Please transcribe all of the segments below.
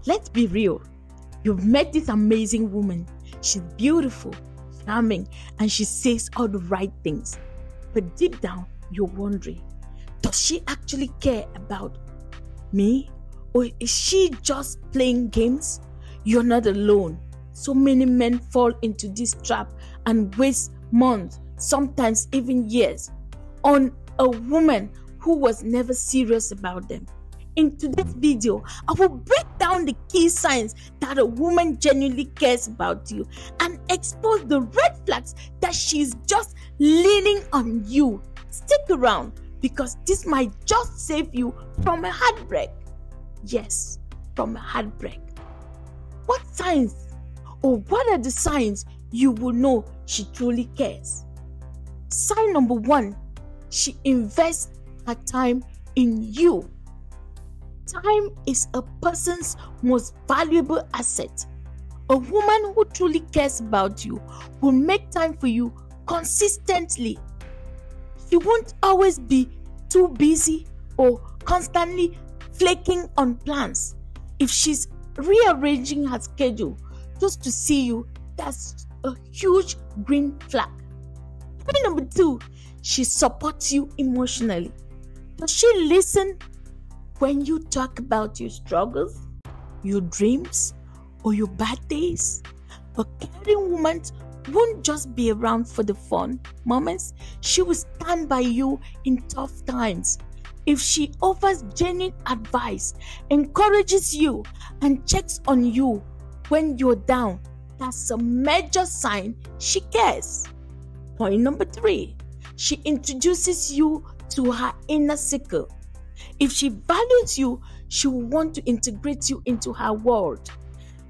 Let's be real. You've met this amazing woman. She's beautiful, charming, and she says all the right things. But deep down, you're wondering, does she actually care about me? Or is she just playing games? You're not alone. So many men fall into this trap and waste months, sometimes even years, on a woman who was never serious about them. In today's video, I will break down the key signs that a woman genuinely cares about you and expose the red flags that she's just leaning on you. Stick around, because this might just save you from a heartbreak. Yes, from a heartbreak. What signs, or what are the signs you will know she truly cares? Sign number 1, she invests her time in you. Time is a person's most valuable asset. A woman who truly cares about you will make time for you consistently. She won't always be too busy or constantly flaking on plans. If she's rearranging her schedule just to see you, that's a huge green flag. Point number 2, she supports you emotionally. Does she listen when you talk about your struggles, your dreams, or your bad days? A caring woman won't just be around for the fun moments. She will stand by you in tough times. If she offers genuine advice, encourages you, and checks on you when you're down, that's a major sign she cares. Point number 3, she introduces you to her inner circle. If she values you, she will want to integrate you into her world.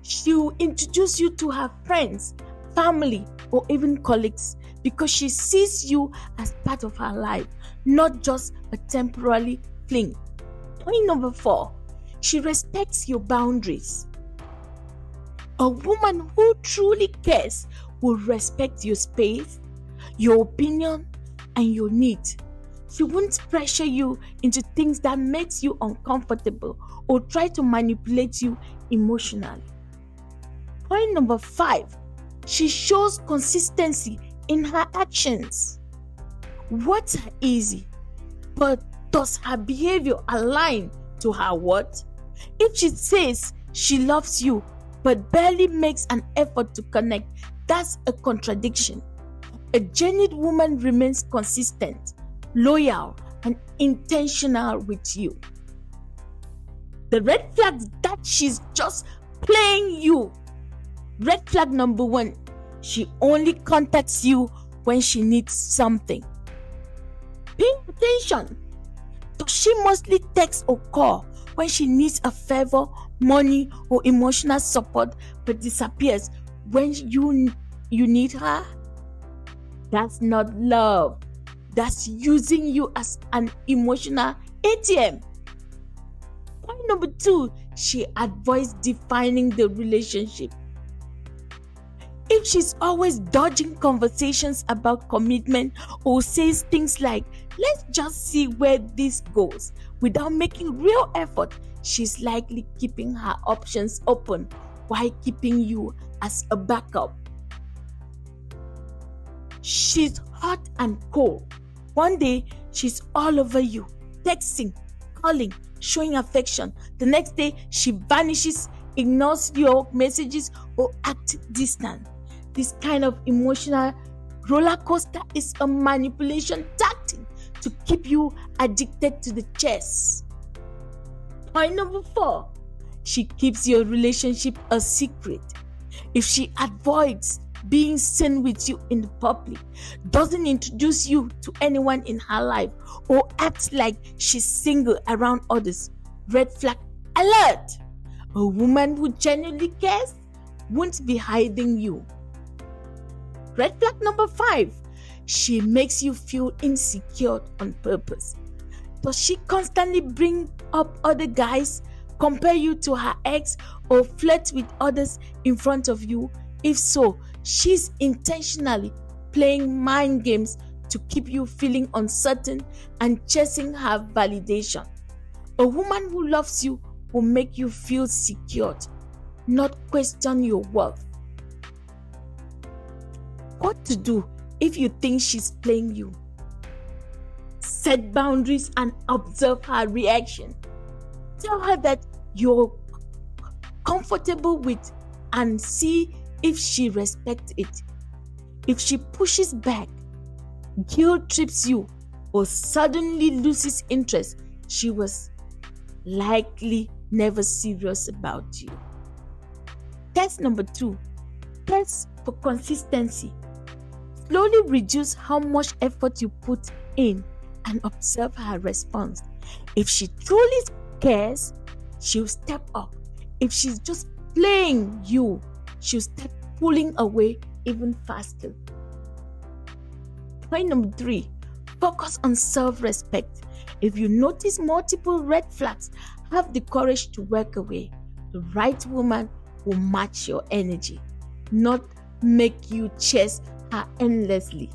She will introduce you to her friends, family, or even colleagues, because she sees you as part of her life, not just a temporary fling. Point number 4, she respects your boundaries. A woman who truly cares will respect your space, your opinion, and your needs. She won't pressure you into things that makes you uncomfortable or try to manipulate you emotionally. Point number 5, she shows consistency in her actions. Words are easy, but does her behavior align to her words? If she says she loves you but barely makes an effort to connect, that's a contradiction. A genuine woman remains consistent, loyal, and intentional with you. The red flag that she's just playing you. Red flag number 1, she only contacts you when she needs something. Pay attention. Does she mostly text or call when she needs a favor, money, or emotional support, but disappears when you need her? That's not love. That's using you as an emotional ATM. Point number 2, she avoids defining the relationship. If she's always dodging conversations about commitment or says things like, let's just see where this goes, without making real effort, she's likely keeping her options open while keeping you as a backup. She's hot and cold. One day, she's all over you, texting, calling, showing affection. The next day, she vanishes, ignores your messages, or acts distant. This kind of emotional roller coaster is a manipulation tactic to keep you addicted to the chase. Point number 4, she keeps your relationship a secret. If she avoids being seen with you in the public, doesn't introduce you to anyone in her life, or acts like she's single around others, red flag alert. A woman who genuinely cares won't be hiding you. Red flag number 5, she makes you feel insecure on purpose. Does she constantly bring up other guys, compare you to her ex, or flirt with others in front of you? If so, she's intentionally playing mind games to keep you feeling uncertain and chasing her validation. A woman who loves you will make you feel secured, not question your worth. What to do if you think she's playing you? Set boundaries and observe her reaction. Tell her that you're comfortable with and see if she respects it. If she pushes back, guilt trips you, or suddenly loses interest, she was likely never serious about you. Test number 2. Test for consistency. Slowly reduce how much effort you put in and observe her response. If she truly cares, she'll step up. If she's just playing you, she'll start pulling away even faster. Point number 3, focus on self-respect. If you notice multiple red flags, have the courage to walk away. The right woman will match your energy, not make you chase her endlessly.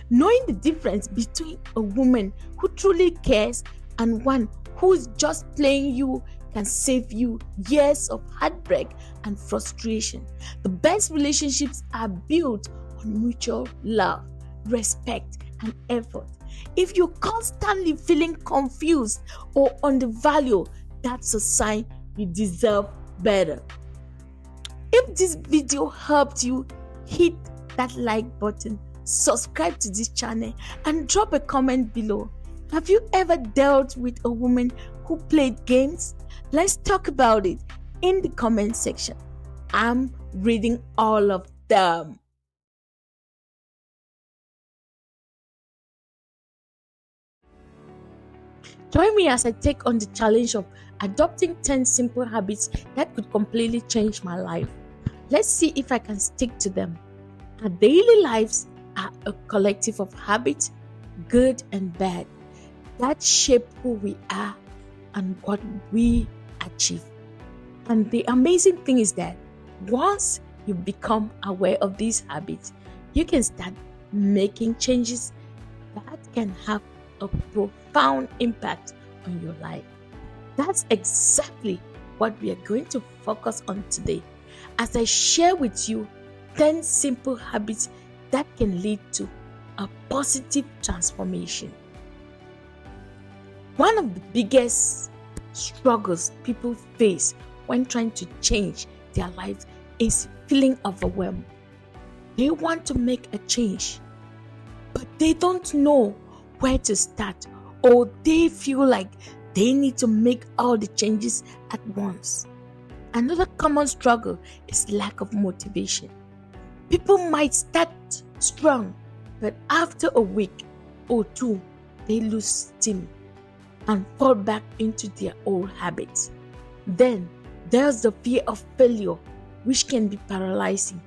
Knowing the difference between a woman who truly cares and one who's just playing you can save you years of heartbreak and frustration. The best relationships are built on mutual love, respect, and effort. If you're constantly feeling confused or undervalued, that's a sign you deserve better. If this video helped you, hit that like button, subscribe to this channel, and drop a comment below. Have you ever dealt with a woman who played games? Let's talk about it in the comment section. I'm reading all of them. Join me as I take on the challenge of adopting 10 simple habits that could completely change my life. Let's see if I can stick to them. Our daily lives are a collective of habits, good and bad, that shape who we are and what we achieve. And the amazing thing is that once you become aware of these habits, you can start making changes that can have a profound impact on your life. That's exactly what we are going to focus on today as I share with you 10 simple habits that can lead to a positive transformation. One of the biggest struggles people face when trying to change their lives is feeling overwhelmed. They want to make a change, but they don't know where to start, or they feel like they need to make all the changes at once. Another common struggle is lack of motivation. People might start strong, but after a week or two, they lose steam and fall back into their old habits. Then there's the fear of failure, which can be paralyzing.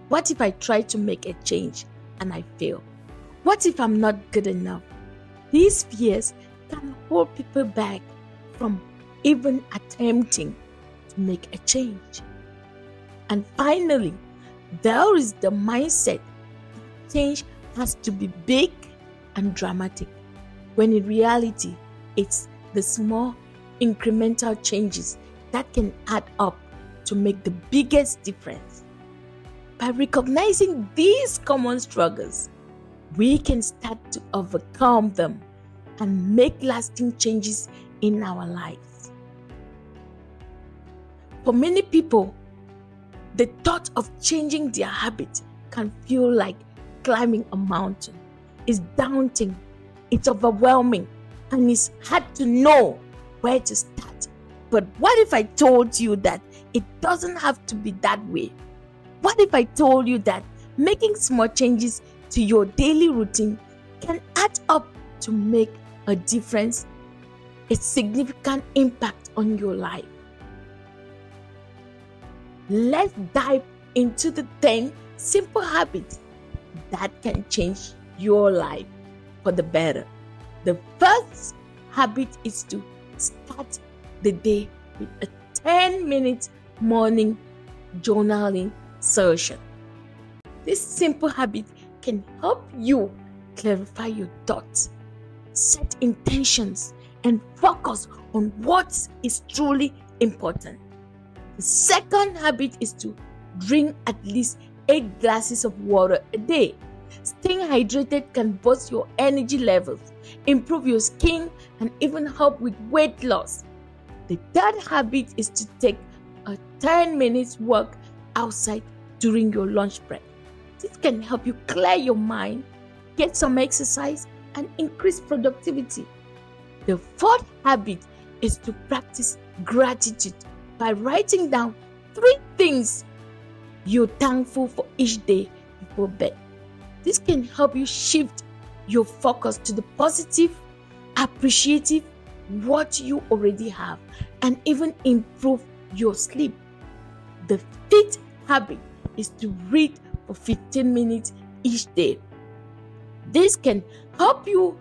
What if I try to make a change and I fail? What if I'm not good enough? These fears can hold people back from even attempting to make a change. And finally, there is the mindset that change has to be big and dramatic, when in reality, it's the small incremental changes that can add up to make the biggest difference. By recognizing these common struggles, we can start to overcome them and make lasting changes in our lives. For many people, the thought of changing their habits can feel like climbing a mountain. It's daunting, it's overwhelming, and it's hard to know where to start. But what if I told you that it doesn't have to be that way? What if I told you that making small changes to your daily routine can add up to make a difference, a significant impact on your life? Let's dive into the 10 simple habits that can change your life for the better. The first habit is to start the day with a 10-minute morning journaling session. This simple habit can help you clarify your thoughts, set intentions, and focus on what is truly important. The second habit is to drink at least 8 glasses of water a day. Staying hydrated can boost your energy levels, improve your skin, and even help with weight loss. The third habit is to take a 10 minutes walk outside during your lunch break. This can help you clear your mind, get some exercise, and increase productivity. The fourth habit is to practice gratitude by writing down 3 things you're thankful for each day before bed. This can help you shift your focus to the positive, appreciative, what you already have, and even improve your sleep. The fifth habit is to read for 15 minutes each day. This can help you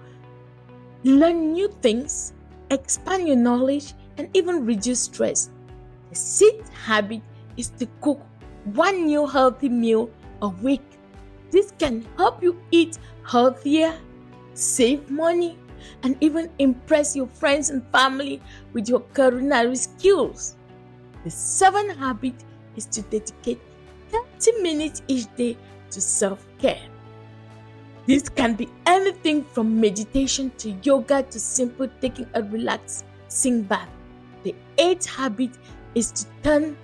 learn new things, expand your knowledge, and even reduce stress. The sixth habit is to cook 1 new healthy meal a week. This can help you eat healthier, save money, and even impress your friends and family with your culinary skills. The seventh habit is to dedicate 30 minutes each day to self-care. This can be anything from meditation to yoga to simple taking a relaxing bath. The eighth habit is to turn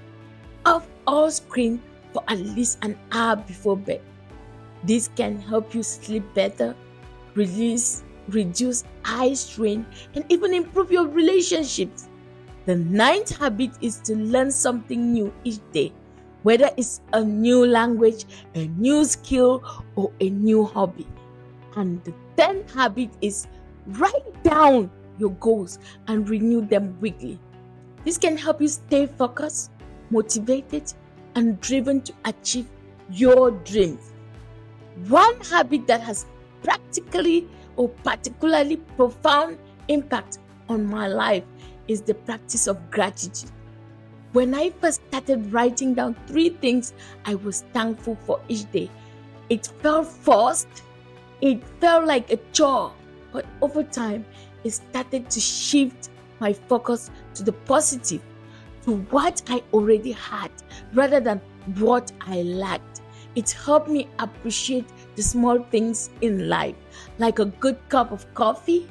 off all screen for at least an hour before bed. This can help you sleep better, reduce eye strain, and even improve your relationships. The ninth habit is to learn something new each day, whether it's a new language, a new skill, or a new hobby. And the 10th habit is write down your goals and renew them weekly. This can help you stay focused, motivated, and driven to achieve your dreams. One habit that has practically or particularly profound impact on my life is the practice of gratitude. When I first started writing down 3 things I was thankful for each day, it felt forced, it felt like a chore, but over time, it started to shift my focus to the positive, to what I already had rather than what I lacked. It helped me appreciate the small things in life, like a good cup of coffee,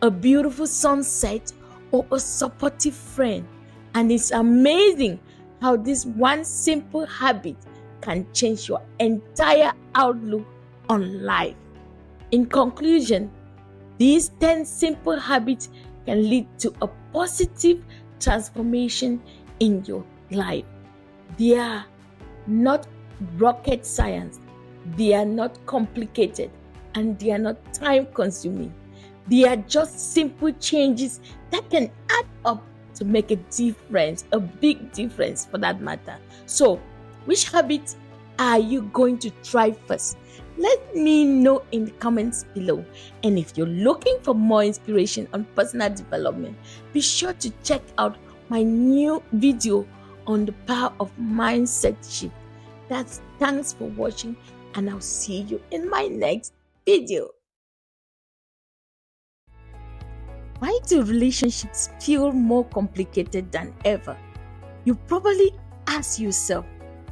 a beautiful sunset, or a supportive friend. And it's amazing how this one simple habit can change your entire outlook on life. In conclusion, these 10 simple habits can lead to a positive transformation in your life. They are not rocket science, they are not complicated, and they are not time consuming. They are just simple changes that can add up to make a difference, a big difference for that matter. So, which habit are you going to try first? Let me know in the comments below. And if you're looking for more inspiration on personal development, be sure to check out my new video on the power of mindset shift. Thanks for watching, and I'll see you in my next video. Why do relationships feel more complicated than ever? You probably ask yourself,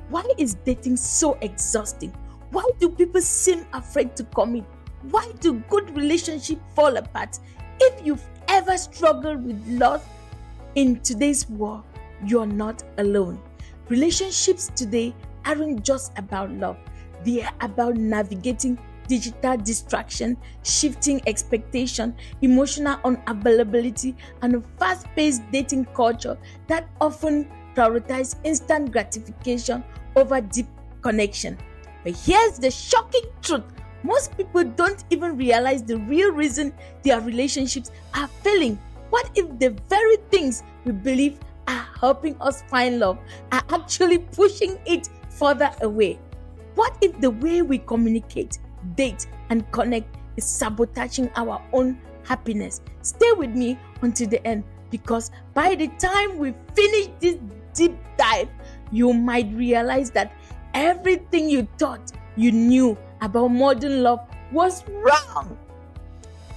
why is dating so exhausting? Why do people seem afraid to commit? Why do good relationships fall apart? If you've ever struggled with loss in today's world, you're not alone. Relationships today aren't just about love. They are about navigating digital distraction, shifting expectation, emotional unavailability, and a fast-paced dating culture that often prioritizes instant gratification over deep connection. But here's the shocking truth. Most people don't even realize the real reason their relationships are failing. What if the very things we believe are helping us find love are actually pushing it further away? What if the way we communicate, date, and connect is sabotaging our own happiness? Stay with me until the end, because by the time we finish this deep dive, you might realize that everything you thought you knew about modern love was wrong.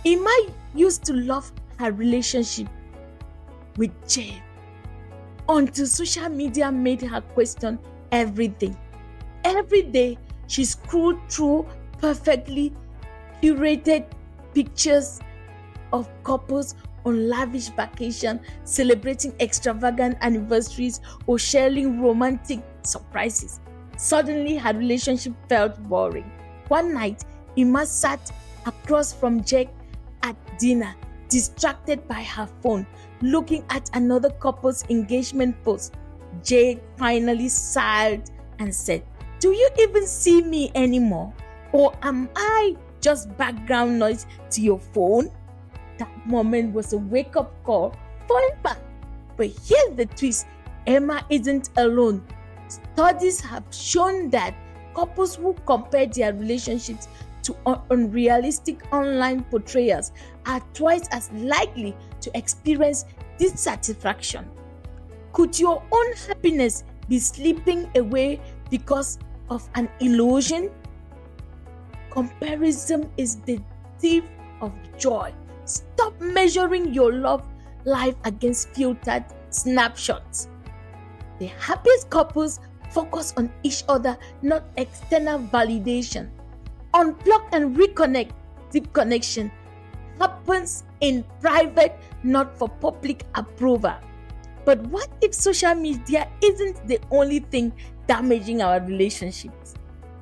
Emma used to love her relationship with Jay until social media made her question everything. Every day, she scrolled through perfectly curated pictures of couples on lavish vacation, celebrating extravagant anniversaries, or sharing romantic surprises. Suddenly, her relationship felt boring. One night, Emma sat across from Jack at dinner, distracted by her phone, looking at another couple's engagement post. Jake finally sighed and said, "Do you even see me anymore? Or am I just background noise to your phone?" That moment was a wake-up call for Emma. But here's the twist: Emma isn't alone. Studies have shown that couples who compare their relationships to unrealistic online portrayals are twice as likely to experience dissatisfaction. Could your own happiness be slipping away because of an illusion? Comparison is the thief of joy. Stop measuring your love life against filtered snapshots. The happiest couples focus on each other, not external validation. Unplug and reconnect. Deep connection happens in private, not for public approval. But what if social media isn't the only thing damaging our relationships?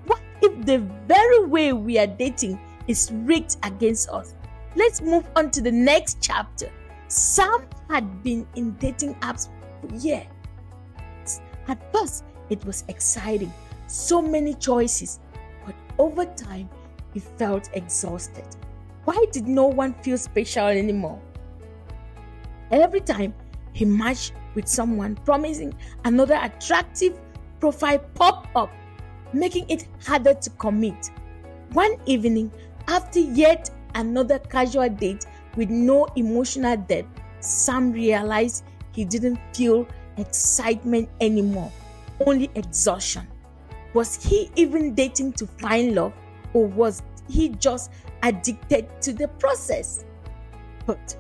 What if the very way we are dating is rigged against us? Let's move on to the next chapter. Sam had been in dating apps for years. At first, it was exciting, so many choices, but over time, he felt exhausted. Why did no one feel special anymore? Every time he matched with someone promising, another attractive profile popped up, making it harder to commit. One evening, after yet another casual date with no emotional depth, Sam realized he didn't feel excitement anymore, only exhaustion. Was he even dating to find love, or was he just addicted to the process? But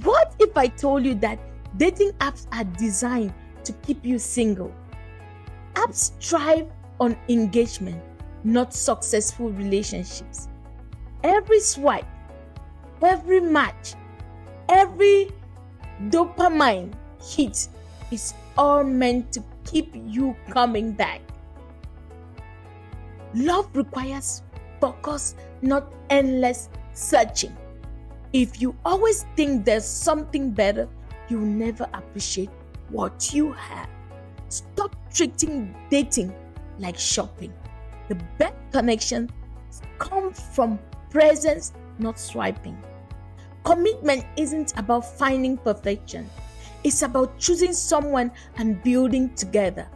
what if I told you that dating apps are designed to keep you single? Apps thrive on engagement, not successful relationships. Every swipe, every match, every dopamine hit is all meant to keep you coming back. Love requires focus, not endless searching. If you always think there's something better, you'll never appreciate what you have. Stop treating dating like shopping. The best connections come from presence, not swiping. Commitment isn't about finding perfection. It's about choosing someone and building together.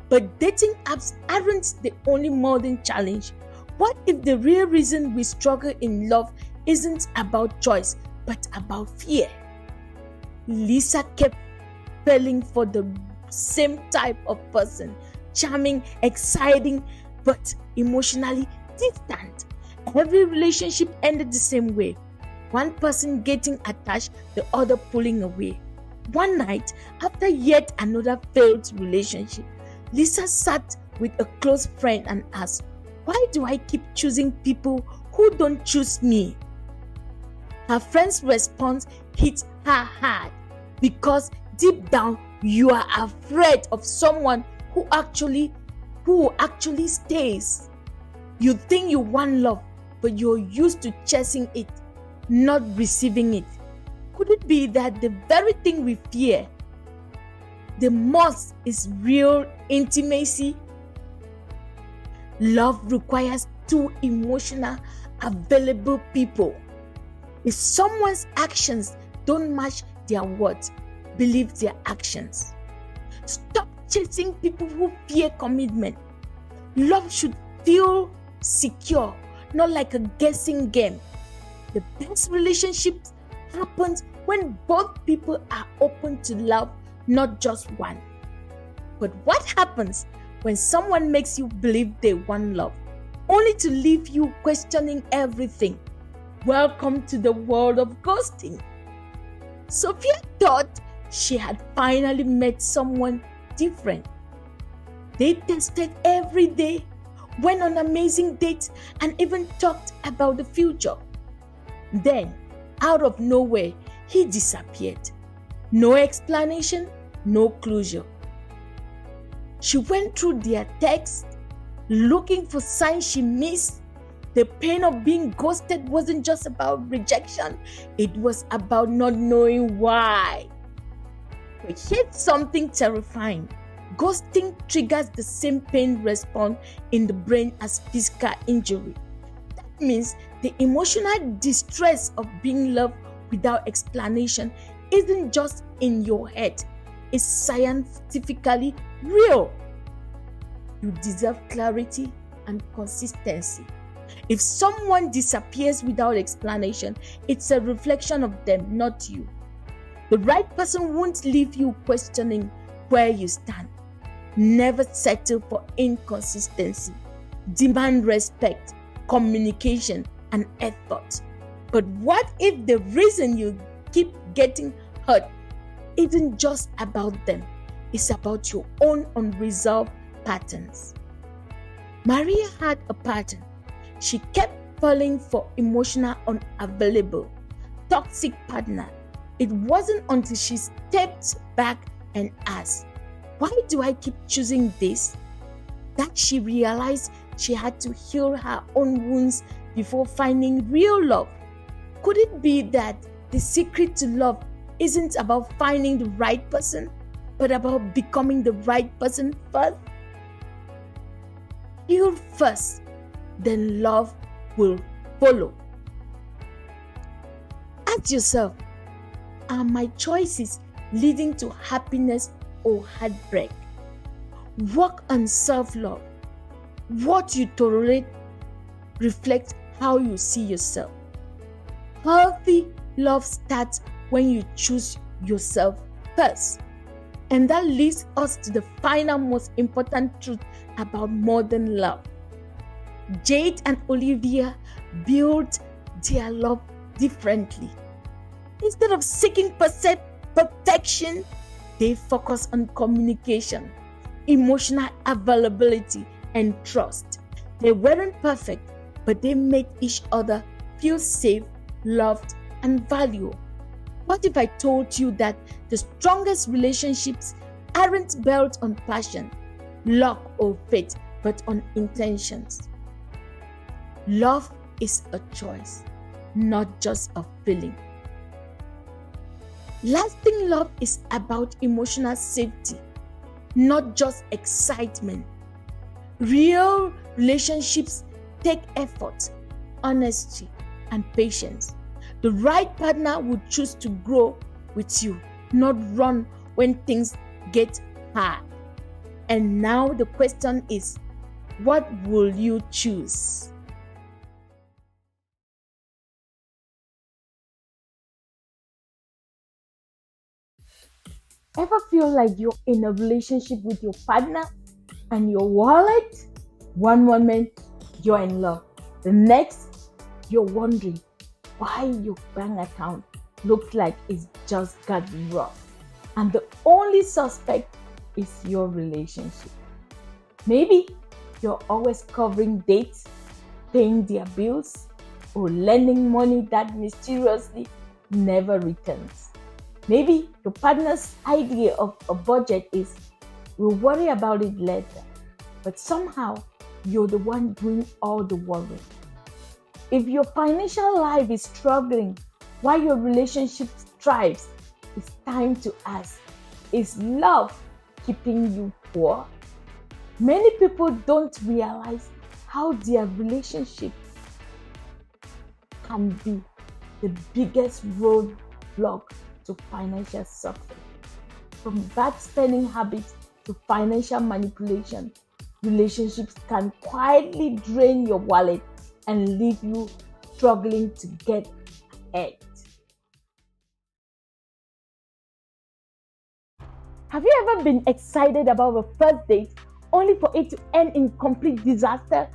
But dating apps aren't the only modern challenge. What if the real reason we struggle in love isn't about choice, but about fear? Lisa kept falling for the same type of person, charming, exciting, but emotionally distant. Every relationship ended the same way. One person getting attached, the other pulling away. One night, after yet another failed relationship, Lisa sat with a close friend and asked, "Why do I keep choosing people who don't choose me?" Her friend's response hit her hard, because deep down you are afraid of someone who actually stays. You think you want love, but you're used to chasing it, not receiving it. Could it be that the very thing we fear the most is real intimacy? Love requires two emotional, available people. If someone's actions don't match their words, believe their actions. Stop chasing people who fear commitment. Love should feel secure, not like a guessing game. The best relationships happens when both people are open to love, not just one. But what happens when someone makes you believe they want love, only to leave you questioning everything? Welcome to the world of ghosting. Sophia thought she had finally met someone different. They tested every day, went on amazing dates, and even talked about the future. Then, out of nowhere, he disappeared. No explanation, no closure. She went through their texts, looking for signs she missed. The pain of being ghosted wasn't just about rejection, it was about not knowing why. But here's something terrifying. Ghosting triggers the same pain response in the brain as physical injury. That means the emotional distress of being loved without explanation isn't just in your head, it's scientifically real. You deserve clarity and consistency. If someone disappears without explanation, it's a reflection of them, not you. The right person won't leave you questioning where you stand. Never settle for inconsistency. Demand respect, communication, and effort. But what if the reason you keep getting hurt isn't just about them? It's about your own unresolved patterns. Maria had a pattern. She kept falling for emotional unavailable, toxic partner. It wasn't until she stepped back and asked, "Why do I keep choosing this?" that she realized she had to heal her own wounds before finding real love. Could it be that the secret to love isn't about finding the right person, but about becoming the right person first? Heal first, then love will follow. Ask yourself, are my choices leading to happiness or heartbreak? Work on self-love. What you tolerate reflects how you see yourself. Healthy love starts when you choose yourself first. And that leads us to the final most important truth about modern love. Jade and Olivia built their love differently. Instead of seeking protection, they focus on communication, emotional availability, and trust. They weren't perfect, but they made each other feel safe, loved, and valued. What if I told you that the strongest relationships aren't built on passion, luck, or fate, but on intentions? Love is a choice, not just a feeling. Lasting love is about emotional safety, not just excitement. Real relationships take effort, honesty, and patience. The right partner will choose to grow with you, not run when things get hard. And now the question is, what will you choose? Ever feel like you're in a relationship with your partner and your wallet? One moment you're in love, the next you're wondering why your bank account looks like it's just gotten rough, and the only suspect is your relationship. Maybe you're always covering dates, paying their bills, or lending money that mysteriously never returns. Maybe your partner's idea of a budget is, "We'll worry about it later," but somehow you're the one doing all the worry. If your financial life is struggling while your relationship thrives, it's time to ask, is love keeping you poor? Many people don't realize how their relationship can be the biggest roadblock to financial success. From bad spending habits to financial manipulation, relationships can quietly drain your wallet and leave you struggling to get ahead. Have you ever been excited about a first date only for it to end in complete disaster?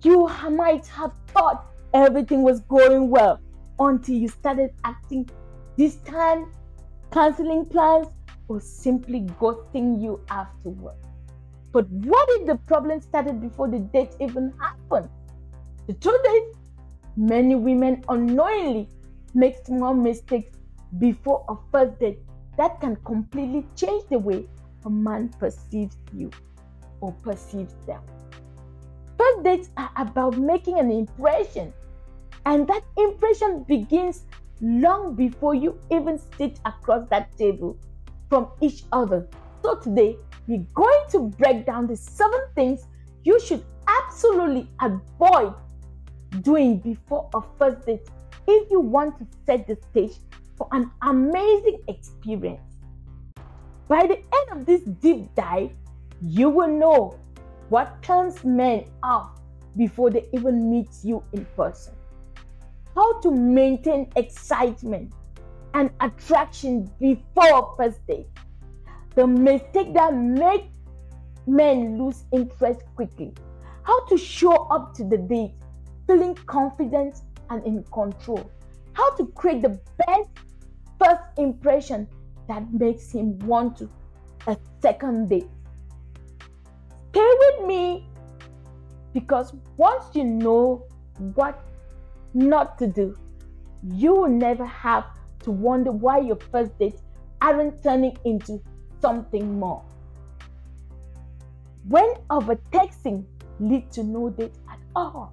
You might have thought everything was going well until you started acting distant, canceling plans, or simply ghosting you afterward. But what if the problem started before the date even happened? The truth is, many women unknowingly make small mistakes before a first date that can completely change the way a man perceives you or perceives them. First dates are about making an impression, and that impression begins long before you even sit across that table from each other. So today, we're going to break down the 7 things you should absolutely avoid doing before a first date if you want to set the stage for an amazing experience. By the end of this deep dive, you will know what turns men off before they even meet you in person, how to maintain excitement and attraction before a first date, the mistake that makes men lose interest quickly, how to show up to the date feeling confident and in control, how to create the best first impression that makes him want to a second date. Stay with me, because once you know what not to do, you will never have to wonder why your first dates aren't turning into something more. When overtexting leads to no date at all.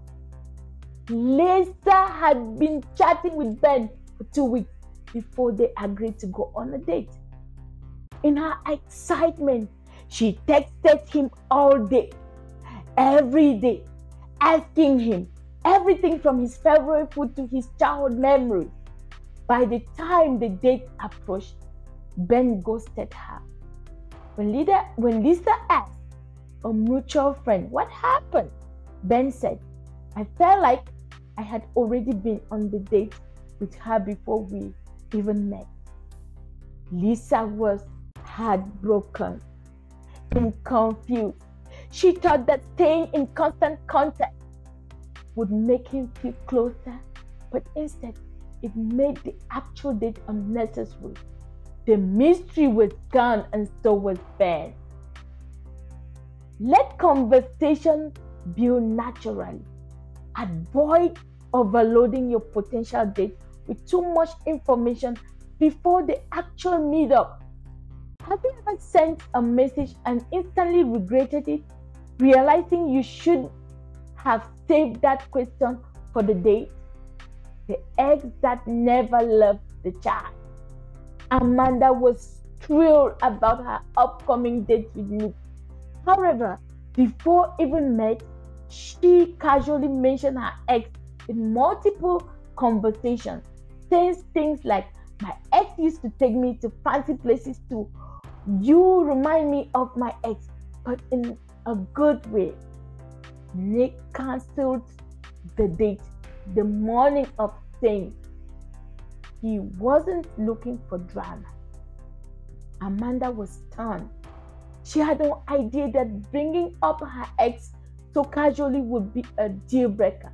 Lisa had been chatting with Ben for 2 weeks before they agreed to go on a date. In her excitement, she texted him all day, every day, asking him everything from his favorite food to his childhood memories. By the time the date approached, Ben ghosted her. When Lisa asked a mutual friend what happened, Ben said, "I felt like I had already been on the date with her before we even met." Lisa was heartbroken and confused. She thought that staying in constant contact would make him feel closer, but instead it made the actual date unnecessary. The mystery was gone, and so was Ben. Let conversation build naturally. Avoid overloading your potential date with too much information before the actual meetup. Have you ever sent a message and instantly regretted it, realizing you should have saved that question for the date? The ex that never left the child. Amanda was thrilled about her upcoming date with Nick. However, before even met, she casually mentioned her ex in multiple conversations, saying things like, "My ex used to take me to fancy places too. You remind me of my ex, but in a good way." Nick cancelled the date the morning of, saying he wasn't looking for drama. Amanda was stunned. She had no idea that bringing up her ex so casually would be a deal breaker.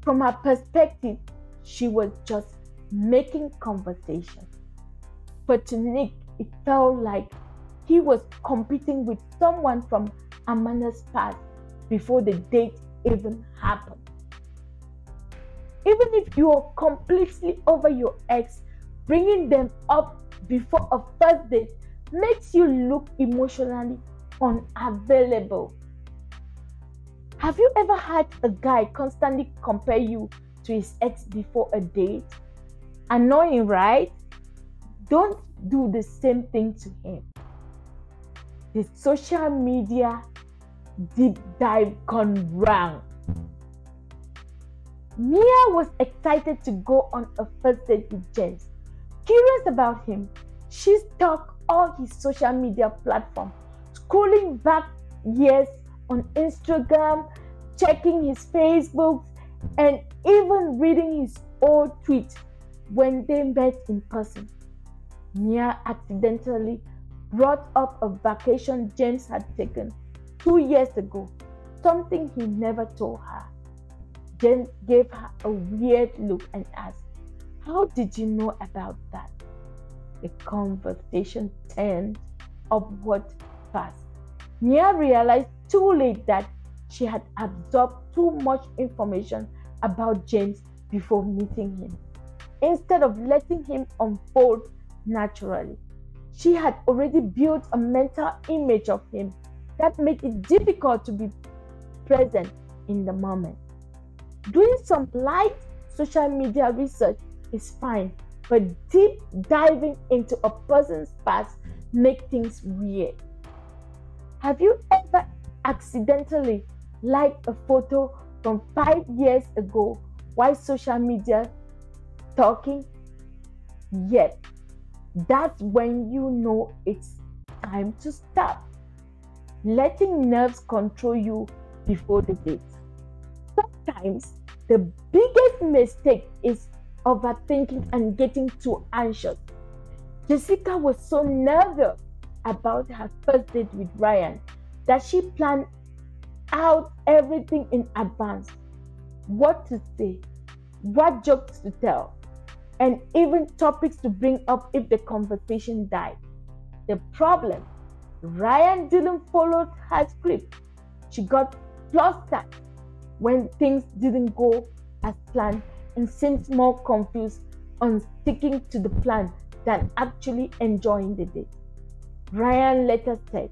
From her perspective, she was just making conversation. But to Nick, it felt like he was competing with someone from Amanda's past before the date even happened. Even if you are completely over your ex, bringing them up before a first date makes you look emotionally unavailable. Have you ever had a guy constantly compare you to his ex before a date? Annoying, right? Don't do the same thing to him. The social media deep dive gone wrong. Mira was excited to go on a first date with James. Curious about him, she stalked all his social media platforms, scrolling back years on Instagram, checking his Facebook, and even reading his old tweets when they met in person. Mia accidentally brought up a vacation James had taken 2 years ago, something he never told her. James gave her a weird look and asked, "How did you know about that?" The conversation turned upward fast. Mia realized too late that she had absorbed too much information about James before meeting him. Instead of letting him unfold naturally, she had already built a mental image of him that made it difficult to be present in the moment. Doing some light social media research is fine, but deep diving into a person's past makes things weird. Have you ever accidentally liked a photo from 5 years ago while social media talking? Yet, that's when you know it's time to stop. Letting nerves control you before the date. Sometimes the biggest mistake is overthinking and getting too anxious. Jessica was so nervous about her first date with Ryan that she planned out everything in advance. What to say, what jokes to tell, and even topics to bring up if the conversation died. The problem, Ryan didn't follow her script. She got flustered when things didn't go as planned and seemed more confused on sticking to the plan than actually enjoying the date. Ryan later said,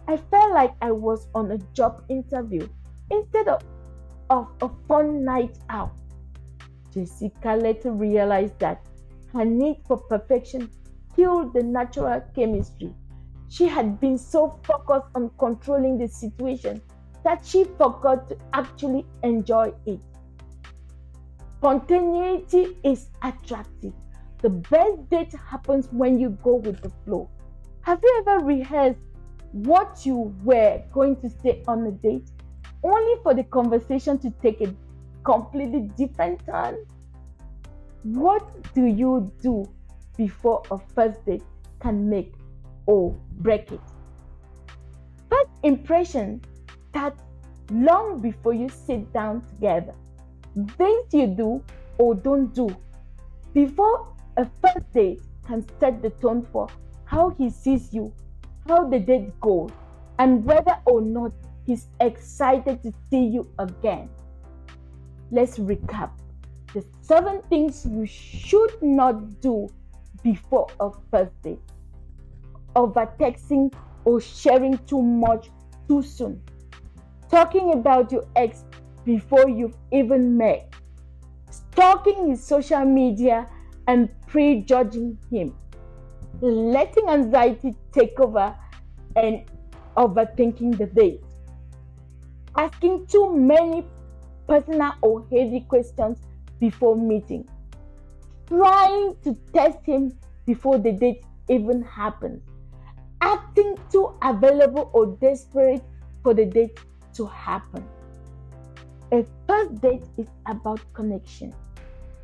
"I felt like I was on a job interview instead of a fun night out." Jessica later realized that her need for perfection killed the natural chemistry. She had been so focused on controlling the situation that she forgot to actually enjoy it. Spontaneity is attractive. The best date happens when you go with the flow. Have you ever rehearsed what you were going to say on a date, only for the conversation to take a completely different turn? What do you do before a first date can make or break it? First impression starts long before you sit down together. Things you do or don't do before a first date can set the tone for how he sees you, how the date goes, and whether or not he's excited to see you again. Let's recap the 7 things you should not do before a first date. Overtexting or sharing too much too soon. Talking about your ex before you've even met. Stalking his social media and prejudging him. Letting anxiety take over and overthinking the date. Asking too many personal or heavy questions before meeting. Trying to test him before the date even happens. Acting too available or desperate for the date to happen. A first date is about connection,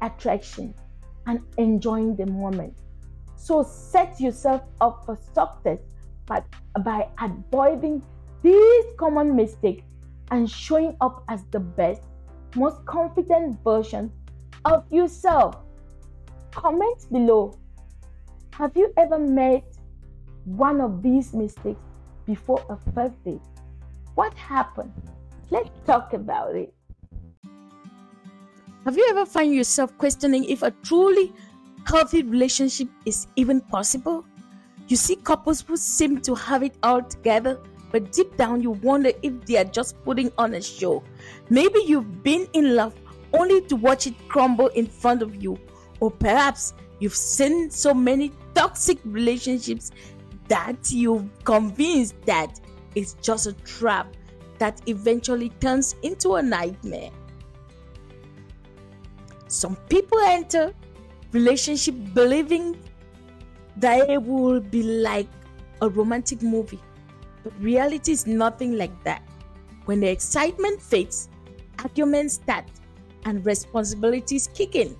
attraction, and enjoying the moment. So set yourself up for success by avoiding these common mistakes and showing up as the best, most confident version of yourself. Comment below. Have you ever made one of these mistakes before a first date? What happened? Let's talk about it. Have you ever found yourself questioning if a truly healthy relationship is even possible? You see couples who seem to have it all together, but deep down you wonder if they are just putting on a show. Maybe you've been in love only to watch it crumble in front of you, or perhaps you've seen so many toxic relationships that you're convinced that it's just a trap that eventually turns into a nightmare. Some people enter relationship believing that it will be like a romantic movie, but reality is nothing like that. When the excitement fades, arguments start, and responsibilities kick in,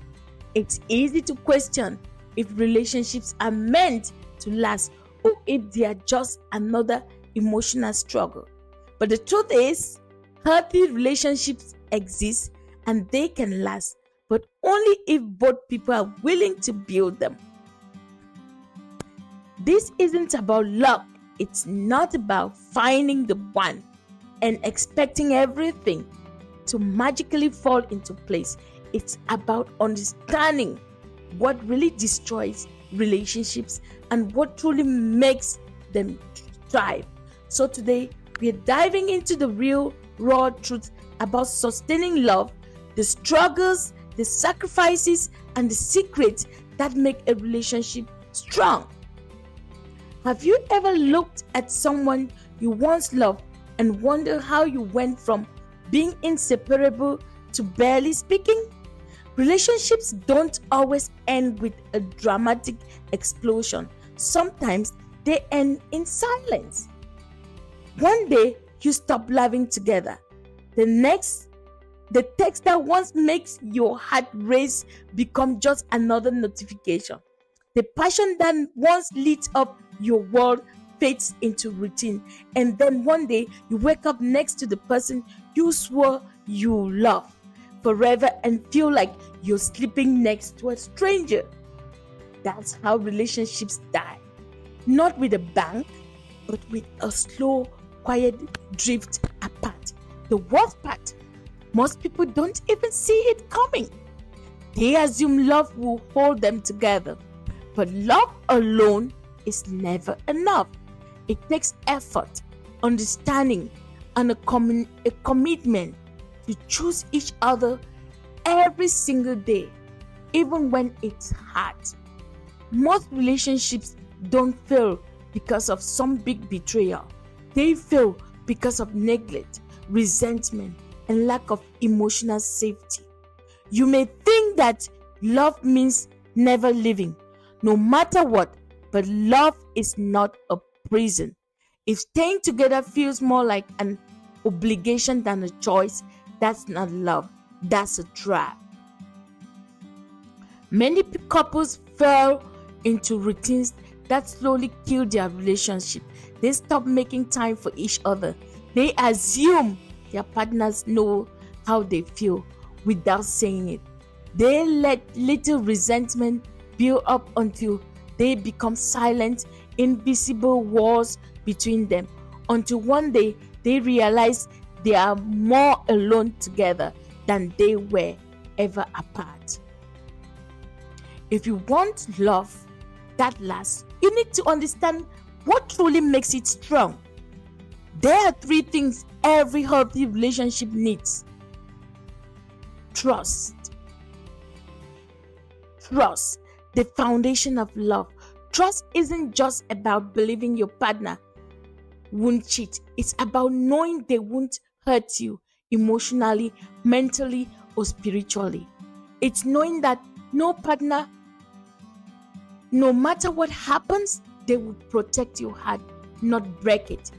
it's easy to question if relationships are meant to last or if they are just another emotional struggle. But the truth is, healthy relationships exist and they can last, but only if both people are willing to build them. This isn't about luck. It's not about finding the one and expecting everything to magically fall into place. It's about understanding what really destroys relationships and what truly makes them thrive. So today, we're diving into the real, raw truth about sustaining love, the struggles, the sacrifices, and the secrets that make a relationship strong. Have you ever looked at someone you once loved and wondered how you went from being inseparable to barely speaking? Relationships don't always end with a dramatic explosion. Sometimes they end in silence. One day, you stop loving together. The next, the text that once makes your heart race becomes just another notification. The passion that once lit up your world fades into routine. And then one day, you wake up next to the person you swore you love forever and feel like you're sleeping next to a stranger. That's how relationships die. Not with a bang, but with a slow, quiet drift apart. The worst part, most people don't even see it coming. They assume love will hold them together. But love alone is never enough. It takes effort, understanding, and a commitment to choose each other every single day, even when it's hard. Most relationships don't fail because of some big betrayal. They fail because of neglect, resentment, and lack of emotional safety. You may think that love means never leaving, no matter what, but love is not a prison. If staying together feels more like an obligation than a choice, that's not love, that's a trap. Many couples fall into routines that slowly kill their relationship. They stop making time for each other. They assume their partners know how they feel without saying it. They let little resentment build up until they become silent, invisible walls between them, until one day they realize they are more alone together than they were ever apart. If you want love that lasts, you need to understand what truly makes it strong. There are 3 things every healthy relationship needs. Trust. Trust, the foundation of love. Trust isn't just about believing your partner won't cheat. It's about knowing they won't hurt you emotionally, mentally, or spiritually. It's knowing that no partner, no matter what happens, they will protect your heart, not break it.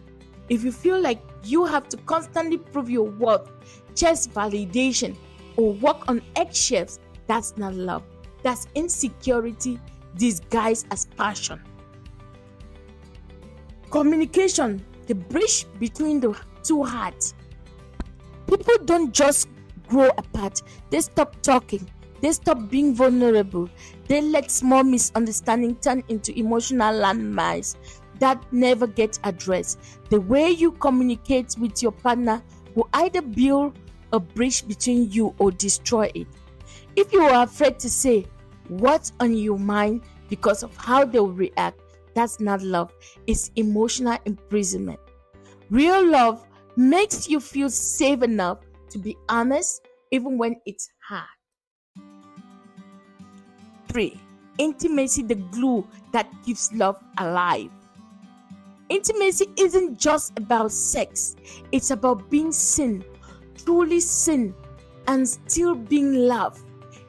If you feel like you have to constantly prove your worth, chase validation, or walk on eggshells, that's not love. That's insecurity disguised as passion. Communication, the bridge between the 2 hearts. People don't just grow apart, they stop talking, they stop being vulnerable, they let small misunderstandings turn into emotional landmines that never get addressed. The way you communicate with your partner will either build a bridge between you or destroy it. If you are afraid to say what's on your mind because of how they will react, that's not love, it's emotional imprisonment. Real love makes you feel safe enough to be honest even when it's hard. 3. Intimacy, the glue that keeps love alive. Intimacy isn't just about sex, it's about being seen, truly seen, and still being loved.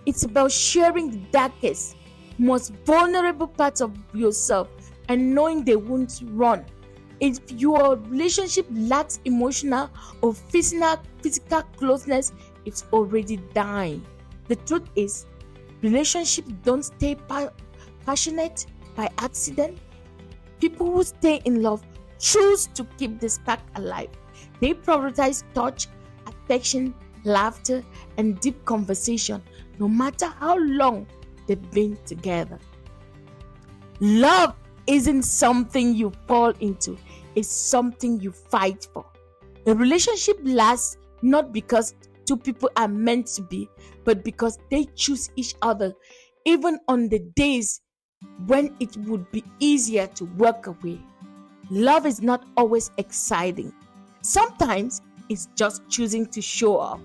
It's about sharing the darkest, most vulnerable parts of yourself and knowing they won't run. If your relationship lacks emotional or physical closeness, it's already dying. The truth is, relationships don't stay passionate by accident. People who stay in love choose to keep the spark alive. They prioritize touch, affection, laughter, and deep conversation, no matter how long they've been together. Love isn't something you fall into, it's something you fight for. A relationship lasts not because two people are meant to be, but because they choose each other, even on the days when it would be easier to walk away. Love is not always exciting. Sometimes it's just choosing to show up.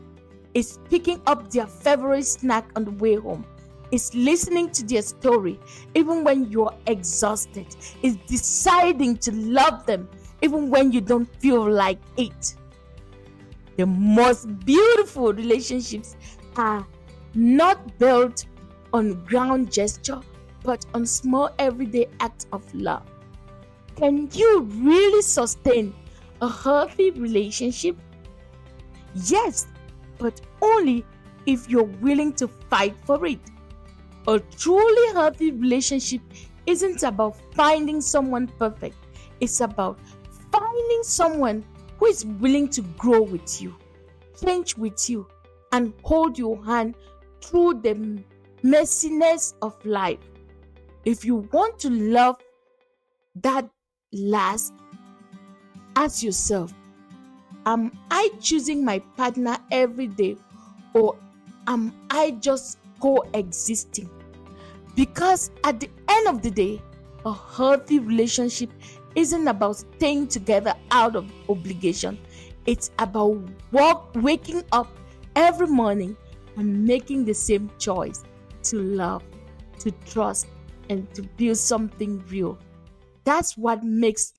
It's picking up their favorite snack on the way home. It's listening to their story even when you're exhausted. It's deciding to love them even when you don't feel like it. The most beautiful relationships are not built on grand gesture, but on small everyday acts of love. Can you really sustain a healthy relationship? Yes, but only if you're willing to fight for it. A truly healthy relationship isn't about finding someone perfect. It's about finding someone who is willing to grow with you, change with you, and hold your hand through the messiness of life. If you want to love that lasts, ask yourself, am I choosing my partner every day, or am I just coexisting? Because at the end of the day, a healthy relationship isn't about staying together out of obligation. It's about waking up every morning and making the same choice to love, to trust, and to build something real. That's what makes